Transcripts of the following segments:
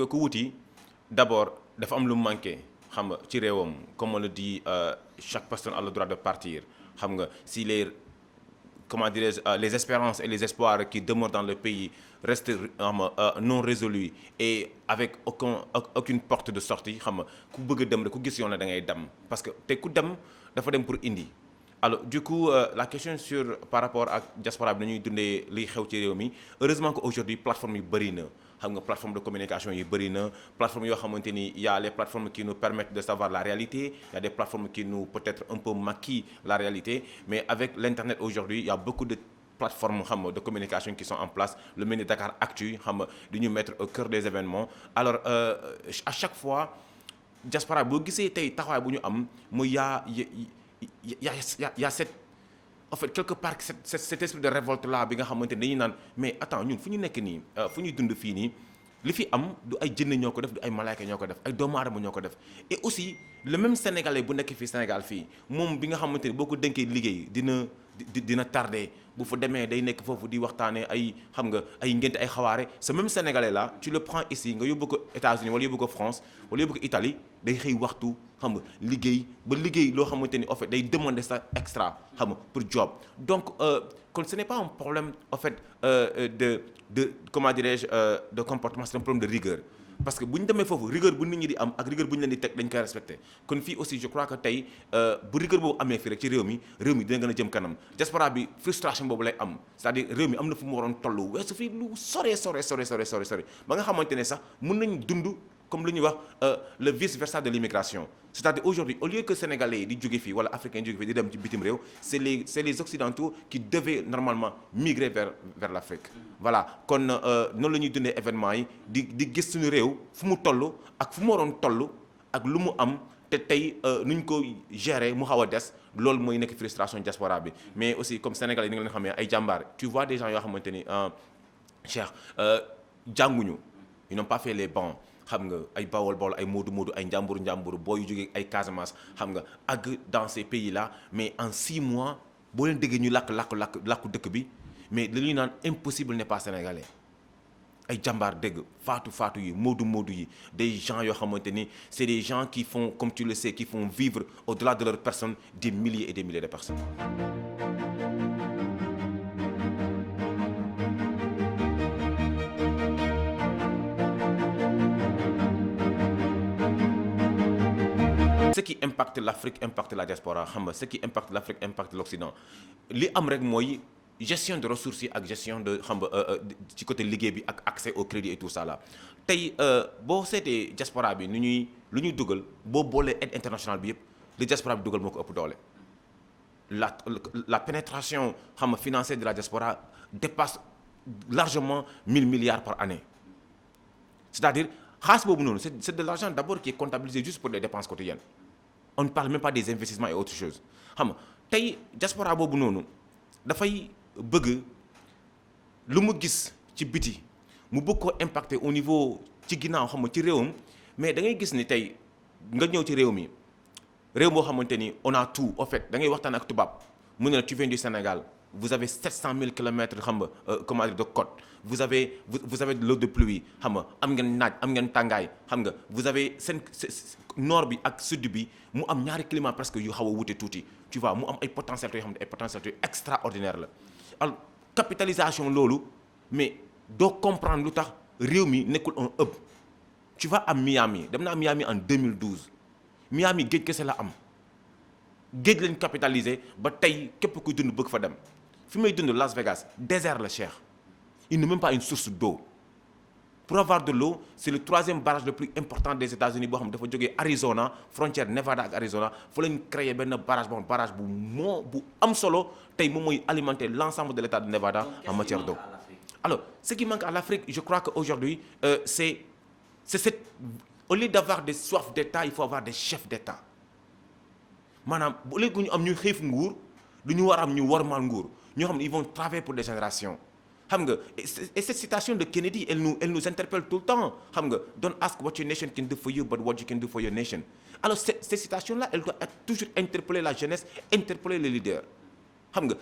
nga ko wuti d'abord dafa am lu manqué xam nga ci réewam comme on le dit chaque personne a le droit de partir xam nga si les comment dirais-je les espérances et les espoirs qui demeurent dans le pays restent non résolus et avec aucune porte de sortie xam nga ku bëgg a dem rek ku gis yoon la da ngay dem parce que te ku dem dafa dem pour indi. Alors du coup la question sur par rapport ak diaspora bi nañuy dundee liy xew ci réew mi heureusement que aujourd'hui plateforme yu bëri na xam nga plateforme de communication yi bëri na plateforme yoo xamante ni y a les plateformes qui nous permettent de savoir la réalité y a des plateformes qui nous peut-être un peu maquillent la réalité mais avec l'internet aujourd'hui il y a beaucoup de plateformes xam nga de communication qui sont en place le mel ni Dakar Actu xam nga di ñu mettre au cœur des événements alors à chaque fois diaspora boo gisee tey taxawaay bu ñu am mooy y a cette en fait quelque part cet esprit de révolte là bi nga xamante ne dañuy naan mais attends ñun fu ñu nekk nii fu ñuy dund fii nii li fi am du ay jënn ñoo ko def du ay malaayka ñoo ko def ay doomu aadama ñoo ko def et aussi le même sénégalais bu nekk fii Sénégal fii moom bi nga xamante ni boo ko dénkee liggéey dina tardé bu fa demee day nekk foofu di waxtaanee ay xam nga ay ngénte ay xawaare ce même sénégalais là tu le prends ici nga yóbbu ko États-Unis wala yóbbu ko France wala yóbbu ko Italie day xëy waxtu xam nga liggéey loo xamante ni en fait day demander ça extra xam nga pour job donc kon ce n'est pas un problème en fait de comment dirais-je de comportement c'est un problème de rigueur parce que bu ñu demee foofu rigueur bu nit ñi di am ak rigueur bu ñu leen di teg dañ koy respecté kon fii aussi je crois que tey bu rigueur boobu amee fii rek ci réew mi dina gën a jëm kanam diaspora bi frustration boobu lay am c'est-à-dire réew mi am na fu mu waroon toll weesu fii lu sore ba nga xamante ne sax mën nañ dund comme lu ñuy wax le vice versa de l'immigration c'est-à-dire aujourd'hui au lieu que sénégalais yi di jóge fii wala africains yi jóge fii di dem ci bitim réew c'est les occidentaux qui devaient normalement migrer vers l'Afrique voilà kon noonu la ñuy dundee événements yi di gis suñu réew fu mu toll ak fu mu waroon toll ak lu mu am te tey nu ñu ko gérer mu xaw a des loolu mooy nekk frustration diaspora bi mais aussi comme sénégalais yi ni nga leen xamee ay jàmbaar tu vois des gens yoo xamante ni Cheikh jànguñu ils n'ont pas fait les bancs xam nga ay bawol ay moodu ay njàmbur boo yu jógee ay Casamance xam nga àgg dans ces pays là mais en 6 mois boo leen déggee ñu làkku dëkk bi mais li ñuy naan impossible n'est pas sénégalais ay jàmbaar dégg faatu yi moodu yi des gens yoo xamante ni c'est des gens qui font comme tu le sais qui font vivre au-delà de leur personne des milliers et des milliers de personnes. Ce qui impacte l'Afrique impacte la diaspora xam nga ce qui impacte l'Afrique impacte l'Occident li am rek mooy gestion de ressources yi ak gestion de xam nga ci côté liggéey bi ak accès au crédit et tout ça là tey boo seetee diaspora bi lu ñuy dugal boo boolee aide internationale bi yëpp li diaspora bi dugal moo ko ëpp doole la pénétration xam nga financière de la diaspora dépasse largement 1000 milliards par année c'est-à-dire xaalis boobu noonu c'est de l'argent d'abord qui est comptabilisé juste pour les dépenses quotidiennes on ne parle même pas des investissements et autres choses xam nga tey diaspora boobu noonu dafay bëgg lu mu gis ci biti mu bëgg ko impacter au niveau ci ginnaaw xam nga ci réewam mais da ngay gis ni tey nga ñëw ci réew mi réew moo xamante ni on a tout en fait da ngay waxtaan ak tubaab mu ne la tu viens du Sénégal vous avez 700 000 kilomètres xam nga comment dire de côte vous avez de l'eau de pluie xam nga am ngeen naaj am ngeen tàngaay xam nga vous avez seen nord bi ak sud bi mu am ñaari climat presque yu xaw a wute tuuti tu vois mu am ay potentialités yoo xam ne ay potentialités extraordinaires la alors capitalisation loolu mais doo comprendre lu tax réew mi nekkul un hub tu vas à Miami dem naa Miami en 2012 Miami géej kese la am géej lañ capitalisé ba tey képp kuy dund bëgg fa dem fi may dund Las Vegas désert la Cheikh il n'y a même pas une source d'eau pour avoir de l'eau c'est le 3e barrage le plus important des États-Unis boo xam dafa jógee Arizona frontière Nevada ak Arizona fa lañ créé benn barrage boo xam barrage bu am solo tey moom mooy alimenter l'ensemble de l'État de Nevada en matière d'eau. Alors ce qui manque à l'Afrique je crois qu'aujourd'hui c'est cette au lieu d'avoir des soifs d'État il faut avoir des chefs d'État maanaam bu léegi ñu am ñu xiif nguur du ñu war am ñu warmal nguur ñoo xam ne ils vont travailler pour des générations xam nga et cette citation de Kennedy elle nous interpelle tout le temps xam nga don't ask what your nation can do for you but what you can do for your nation alors cette citation là elle doit toujours interpeller la jeunesse interpeller les leaders xam nga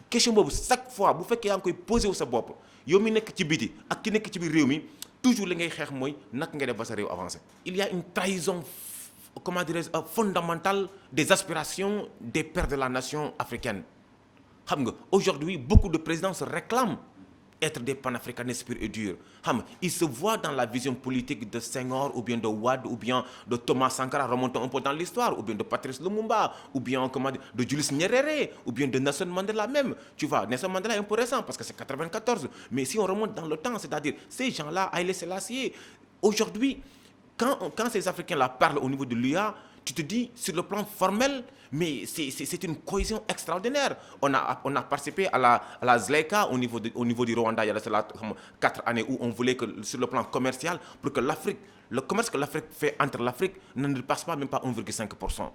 question boobu chaque fois bu fekkee yaa ngi koy posé wu sa bopp yow mi nekk ci biti ak ki nekk ci biir réew mi toujours li ngay xeex mooy naka ngay def ba sa réew avancé. Il y a une trahison comment dirais-je fondamentale des aspirations des pères de la nation africaine. Xam nga aujourd'hui beaucoup de présidents se réclament être des panafricanistes purs et durs. Ils se voient dans la vision politique de Senghor ou bien de Wade ou bien de Thomas Sankara, remontant un peu dans l'histoire, ou bien de Patrice Lumumba, ou bien de Julius Nyerere, ou bien de Nelson Mandela même. Tu vois, Nelson Mandela est un peu récent parce que c'est 94. Mais si on remonte dans le temps, c'est-à-dire ces gens-là, Haïlé Sélassié, aujourd'hui, quand ces Africains-là parlent au niveau de l'UA, tu te dis, sur le plan formel, mais c'est une cohésion extraordinaire. On a participé à la ZLECA au niveau du Rwanda, il y a cela 4 années où on voulait que, sur le plan commercial, pour que le commerce que l'Afrique fait entre l'Afrique ne dépasse pas même pas 1,5%.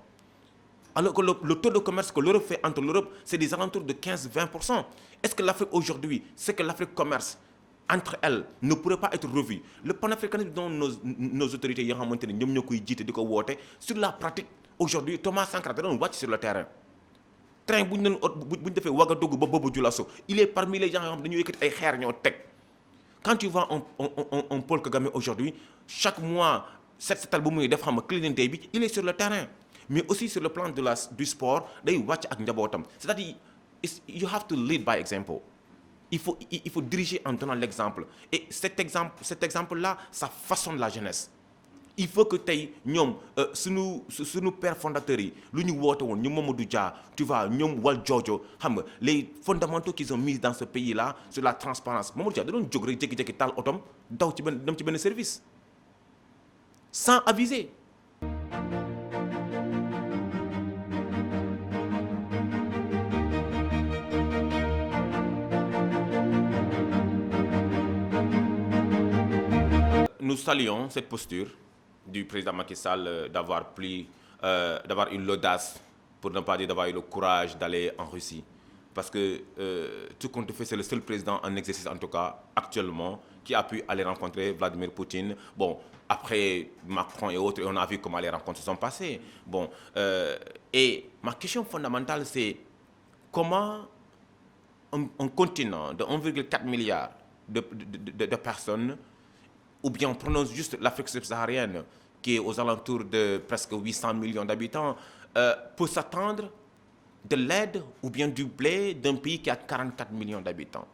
Alors que le taux de commerce que l'Europe fait entre l'Europe, c'est des alentours de 15-20%. Est-ce que l'Afrique aujourd'hui, ce que l'Afrique commerce entre elles ne pourrait pas être revu? Le panafricanisme dont nos autorités yoo xamante ne ñoom ñoo koy jiite di ko woote sur la pratique aujourd'hui Thomas Sankara da doon wàcc sur le terrain. Train bu ñu defee Ouagadougou ba Bobo Dioulasso, il est parmi les gens yoo xam ne dañoo yëkkati ay xeer ñoo teg. Quand tu vois un Paul Kagame aujourd'hui, chaque mois setal bu muy def xam nga cleaning day bi, il est sur le terrain. Mais aussi sur le plan du sport day wàcc ak njabootam. C'est-à-dire you have to lead by example. Il faut diriger en donnant l'exemple. Et cet exemple-là, ça façonne la jeunesse. Il faut que tey ñoom suñu père fondateurs yi lu ñu woote woon ñoom Mamadou Dia, tu vois ñoom Valdiodio xam nga les fondamentaux qu'ils ont mis dans ce pays-là sur la transparence. Mamadou Dia da doon jóg rek jékki-jékki taal otom daw dem ci benn service sans aviser. Nous saluons cette posture du président Macky Sall d'avoir eu l'audace, pour ne pas dire d'avoir eu le courage d'aller en Russie. Parce que tout compte fait, c'est le seul président en exercice, en tout cas actuellement, qui a pu aller rencontrer Vladimir Poutine. Bon, après Macron et autres, on a vu comment les rencontres se sont passées. Bon, et ma question fondamentale, c'est comment un continent de 1,4 milliard de personnes, ou bien on prononce juste l'Afrique subsaharienne, qui est aux alentours de presque 800 millions d'habitants, peut s'attendre de l'aide ou bien du blé d'un pays qui a 44 millions d'habitants,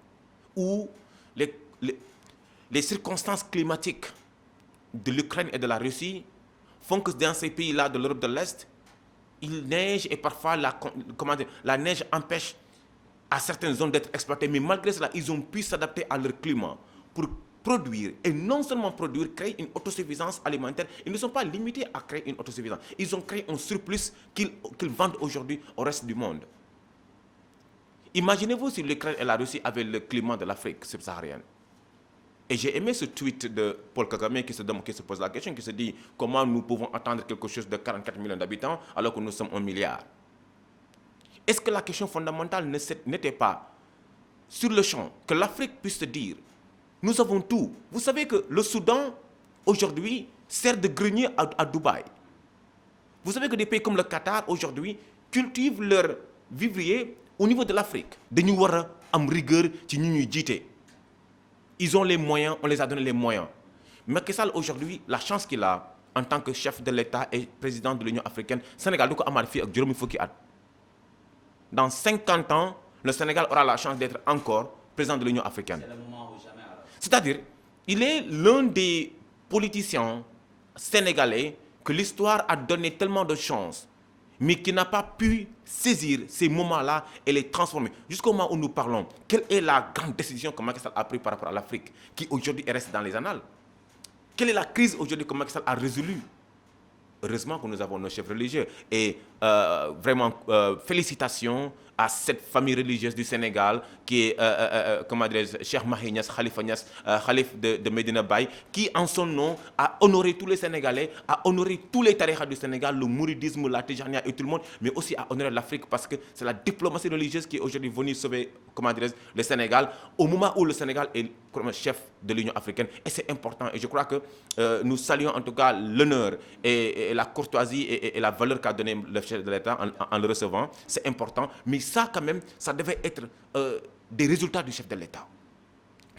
où les circonstances climatiques de l'Ukraine et de la Russie font que dans ces pays-là de l'Europe de l'Est, il neige et parfois la neige empêche à certaines zones d'être exploitées, mais malgré cela, ils ont pu s'adapter à leur climat pour produire, et non seulement produire, créer une autosuffisance alimentaire. Ils ne sont pas limités à créer une autosuffisance. Ils ont créé un surplus qu'ils vendent aujourd'hui au reste du monde. Imaginez-vous si l'Ukraine et la Russie avaient le climat de l'Afrique subsaharienne. Et j'ai aimé ce tweet de Paul Kagame qui se pose la question, qui se dit comment nous pouvons attendre quelque chose de 44 millions d'habitants alors que nous sommes 1 milliard. Est-ce que la question fondamentale n'était pas, sur le champ, que l'Afrique puisse se dire nous avons tout. Vous savez que le Soudan, aujourd'hui, sert de grenier à Dubaï. Vous savez que des pays comme le Qatar, aujourd'hui, cultivent leurs vivriers au niveau de l'Afrique. Dañu war a am rigueur ci ñu ñuy jiite. Ils ont les moyens, on les a donné les moyens. Macky Sall, aujourd'hui, la chance qu'il a en tant que chef de l'État et président de l'Union africaine, Sénégal du ko amaat fii ak juróomi fukki at. Dans 50 ans, le Sénégal aura la chance d'être encore président de l'Union africaine. C'est le moment ou jamais alors. C'est-à-dire, il est l'un des politiciens sénégalais que l'histoire a donné tellement de chance, mais qui n'a pas pu saisir ces moments-là et les transformer. Jusqu'au moment où nous parlons, quelle est la grande décision que Macky Sall a prise par rapport à l'Afrique, qui aujourd'hui est restée dans les annales? Quelle est la crise aujourd'hui que Macky Sall a résolue? Heureusement que nous avons nos chefs religieux. Et vraiment, félicitations à cette famille religieuse du Sénégal qui est, comment dirais-je, Cheikh Mahi Niass, Khalifa Niass, Khalif de Medina Baye, qui en son nom a honoré tous les Sénégalais, a honoré tous les tarikhas du Sénégal, le mouridisme, la tijania et tout le monde, mais aussi a honoré l'Afrique parce que c'est la diplomatie religieuse qui est aujourd'hui venue sauver, comment dirais-je, le Sénégal, au moment où le Sénégal est comme chef de l'Union africaine. Et c'est important. Et je crois que nous saluons en tout cas l'honneur et la courtoisie et la valeur qu'a donné le chef de l'État en le recevant. C'est important. Mais ça, quand même, ça devait être des résultats du chef de l'État.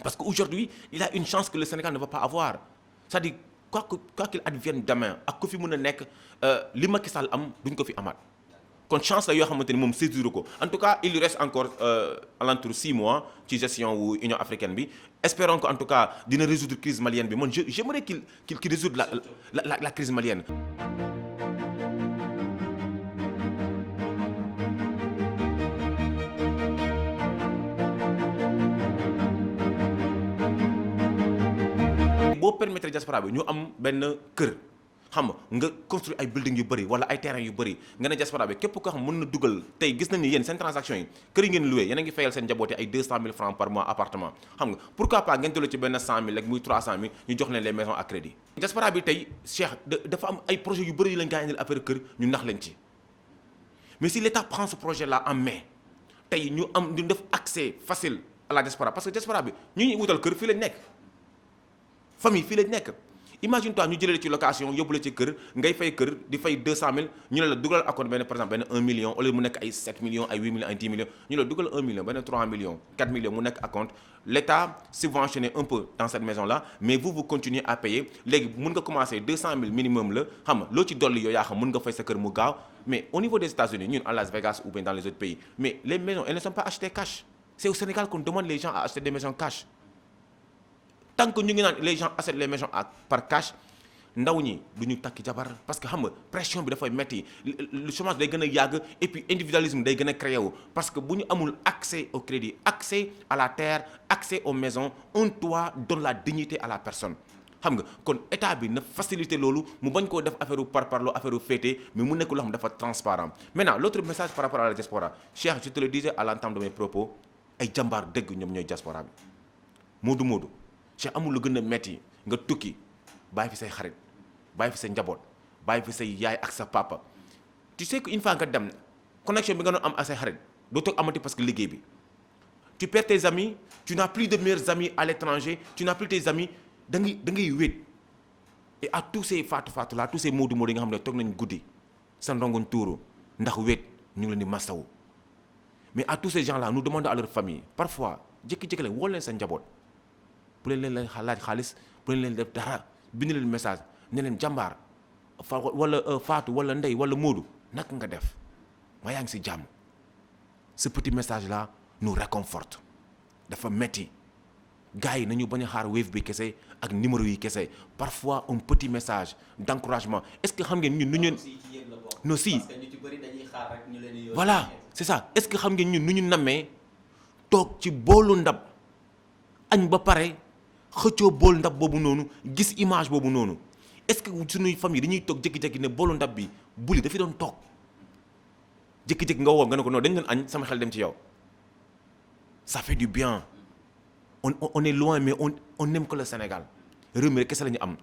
parce qu'aujourd'hui il a une chance que le Sénégal ne va pas avoir c'est-à-dire quoi qu'il advienne demain ak ku fi mën a nekk li Macky Sall am duñ ko fi amaat kon chance la yoo xamante ni moom saisir ko en tout cas il lui reste encore alentour 6 mois ci gestion wu Union africaine bi espérons que en tout cas dina résoudre crise malienne bi man j'aimerais qu'il résoudre la crise malienne. boo permettre diaspora bi ñu am benn kër xam nga construire ay building yu bëri wala ay terrain yu bëri nga ne diaspora bi képp koo xam mën na dugal tey gis nañ ni yéen seen transaction yi kër yi ngeen loué yéen a ngi fayal seen njabooti ay 200 000 francs par mois appartement xam nga pourquoi pas ngeen toll ci benn 100 000 rek muy 300 000 ñu jox leen les maisons à crédit. diaspora bi tey Cheikh dafa am ay projets yu bëri yu leen gaa indil affaire kër ñu nax leen ci mais si l'État prend ce projet là en main tey ñu def accès facile à la diaspora parce que diaspora bi ñu ñuy wutal kër fii lañ nekk. famille fii lañ nekk imagine toi ñu jëlee ci location yóbbu la ci kër ngay fay kër di fay 200 000 ñu ne la dugalal acompte benn par exemple benn 1 million au lieu mu nekk ay 7 millions ay 8 millions ay 10 millions ñu ne la dugal 1 million benn 3 millions 4 millions mu nekk acompte l'État subventionné un peu dans cette maison là mais vous continuez à payer léegi mun nga commencer 200 000 minimum la xam nga loo ci dolli yow yaa xam mun nga fay sa kër mu gaaw mais au niveau des États-Unis ñun à Las Vegas ou bien dans les autres pays mais les maisons elles ne sont pas achetées cash c'est au Sénégal qu'on demande les gens à acheter des maisons cash. tant que ñu ngi naan les gens achètent les maisons par cash ndaw ñi du ñu takki jabar parce que xam nga pression bi dafay metti le chômage day gën a yàgg et puis individualisme day gën a créé wu parce que bu ñu amul accès au crédit accès à la terre accès aux maisons un toit donne la dignité à la personne xam nga kon état bi na faciliter loolu mu bañ koo def affaire par parloo affaire féete mais mu nekk loo xam dafa transparent maintenant l'autre message par rapport à la diaspora Cheikh je te le disais à l'entame de mes propos ay jàmbaar dëgg ñoom ñooy diaspora bi moodu Cheikh amul lu gën a metti nga tukki bàyyi fi say xarit bàyyi fi sa njaboot bàyyi fi say yaay ak sa papa tu sais que une fois nga dem connexion bi nga doon am ak say xarit dootoo amati parce que liggéey bi tu perds tes amis tu n'as plus de meilleurs amis à l'étranger tu n'as plus tes amis da ngay wéet et à tous ces faatu là tous ces moodu yi nga xam ne toog nañ guddi sa ndongoñ tuuru ndax wéet ñu ngi leen di masawu mais à tous ces gens là nous demandons à leur famille parfois jékki-jékki leen woo leen sa njaboot. bu leen leen laaj xaalis bu leen def dara bind leen message ne leen jàmbaar wala faatu wala ndey wala moodu naka nga def ma yaa ngi si jàmm ce petit message là nous réconforte dafa metti gars yi nañu bañ a xaar wave bi kese ak numéro yi kese parfois un petit message d'encouragement est-ce que xam ngeen ñun nu ñu no si voilà c'est ça est-ce que xam ngeen ñun nu ñu nammee toog ci boolu ndab añ ba pare xëccoo bool ndab boobu noonu gis image boobu noonu est-ce que suñuy famille dañuy toog jékki-jékki ne boolu ndab bi buli dafi doon toog jékki-jékki nga woo nga ne ko non dañ doon añ sama xel dem ci yow ça fait du bien on est loin mais on aime que le Sénégal réew mi rek kese la ñu am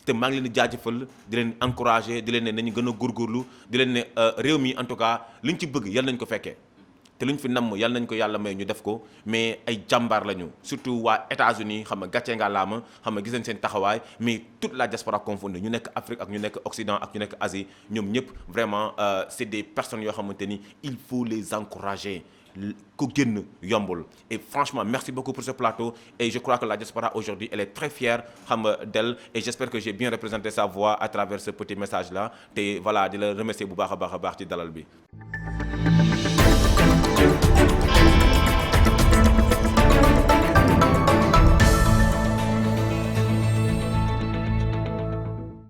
te maa ngi leen di jaajëfal di leen encourager di leen ne nañu gën a góorgóorlu di leen ne réew mi en tout cas liñ ci bëgg yàlla nañ ko fekkee te luñ fi namm yàlla nañ ko yàlla may ñu def ko mais ay jàmbaar lañu surtout waa États-Unis xam nga gàccee nga laama xam nga gis nañ seen taxawaay mais toute la diaspora confondue ñu nekk Afrique ak ñu nekk Occident ak ñu nekk Asie ñoom ñëpp vraiment c'est des personnes yoo xamante ni il faut les encourager ku génn yombul et franchement merci beaucoup pour ce plateau et je crois que la diaspora aujourd'hui elle est très fière xam nga d'elle et j'espère que j'ai bien représenté sa voix à travers ce petit message là te voilà di la remercier bu baax a baax ci dalal bi